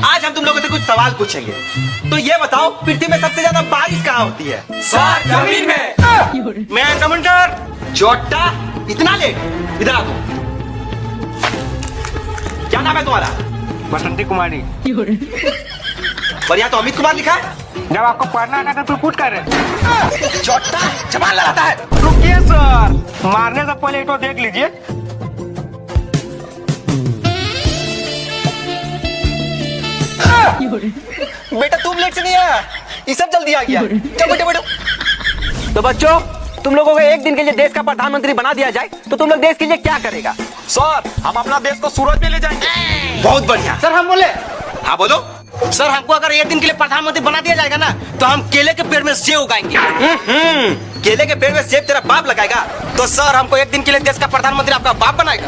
आज हम तुम लोगों से कुछ सवाल पूछेंगे। तो ये बताओ, पृथ्वी में सबसे ज्यादा बारिश कहाँ होती है? सर जमीन में। मैं कमेंटर छोटा, इतना लेट, इधर आ तुम। क्या नाम है तुम्हारा? बसंती कुमारी। और यहाँ तो अमित कुमार लिखा है। जब आपको पढ़ना है तो पुट कर रहे। छोटा जबान लगाता है। रुकिए सर, मारने से पहले तो देख लीजिए। बेटा तुम लेट से नहीं आया, ये सब जल्दी आ गया। चलो बेटे बैठो। तो बच्चों, तुम लोगों को एक दिन के लिए देश का प्रधानमंत्री बना दिया जाए तो तुम लोग देश के लिए क्या करेगा? सर हम अपना देश को सूरज पे ले जाएंगे। बहुत बढ़िया। सर हम बोले, हाँ बोलो। सर हमको अगर एक दिन के लिए प्रधानमंत्री बना दिया जाएगा ना तो हम केले के पेड़ में सेब उगाएंगे। केले के पेड़ में सेब तेरा बाप लगाएगा? तो सर हमको एक दिन के लिए देश का प्रधानमंत्री आपका बाप बनाएगा।